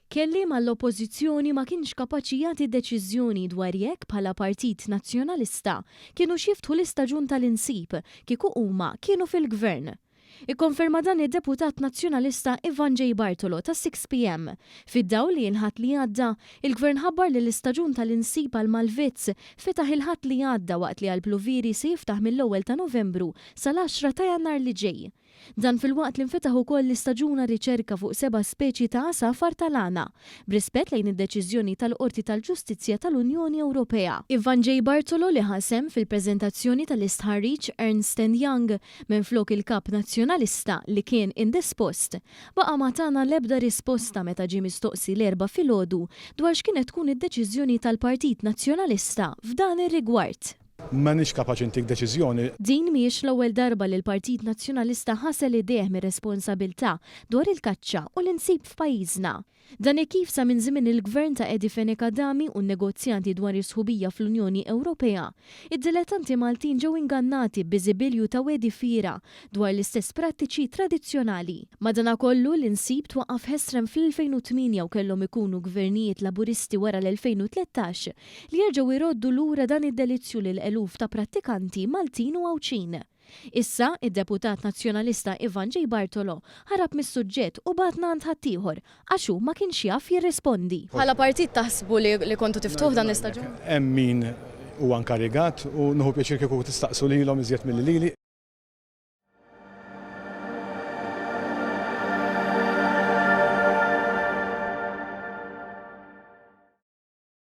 Kelliem mal-oppożizzjoni ma kienx kapaċi jagħti deċiżjoni dwar jekk bħala Partit Nazzjonalista kienu xiftħu l-istaġun tal-insib kieku huma kienu fil-gvern. Ikkonferma dan id-deputat nazzjonalista Ivan J. Bartolo ta' 6 PM. Fid-dawl li l-ħadd li għadda, il-gvern ħabbar li l-istaġun tal-insib għal Malvezz fetaħ il-ħadd li għadda waqt li għall-Pluviri se jiftaħ mill-1 ta' Novembru sal-10 ta' Jannar li ġej. Dan fil-waqt li nfetaħ ukoll l-istaġuna riċerka fuq 7 speċi ta' safar tal-għana, b'rispett lejn id-deċiżjoni tal-Qorti tal-Ġustizzja tal-Unjoni Ewropea. Ivan J. Bartolo li ħasem fil-preżentazzjoni tal-istħarriġ Ernst & Young minflok il-Kap Nazzjonalista li kien indispost, baqa' ma tagħna l-ebda risposta meta ġie mistoqsi l-erba' filgħodu dwar x'kienet tkun id-deċiżjoni tal-Partit Nazzjonalista f'dan ir-rigward. M'għandniex kapaċi ntik deċiżjoni. Din mhijiex l-ewwel darba li l-Partit Nazzjonalista ħasel idejh mir-responsabbiltà dwar il-kaċċa u l-insib f'pajjiżna. Dan kif sa minn żmien il-Gvern ta' Edi Fenikadami u n-negozjanti dwar is-sħubija fl-Unjoni Ewropea. Id-dilettanti Maltin ġew ingannati b'biżibilju ta' wedi fira dwar l-istess prattiċi tradizzjonali. Madankollu l-insib twaqqaf ħesrem fl-2008 u kellhom ikunu gvernijiet laburisti wara l-2013 li jerġgħu jroddu lura dan id-delizzju lil eluf ta' prattikanti Maltin u Awċin. Issa, id-deputat nazzjonalista Ivan J. Bartolo ħarab mis-suġġett u batna għand ħaddieħor għax hu ma kienx jaf jirrispondi. Bħala partit taħsbu li kontu tiftuħ dan l-istaġun? Hemm min huwa nkarigat u nieħu pjaċir kieku tistaqsu lilhom iżjed milli lili.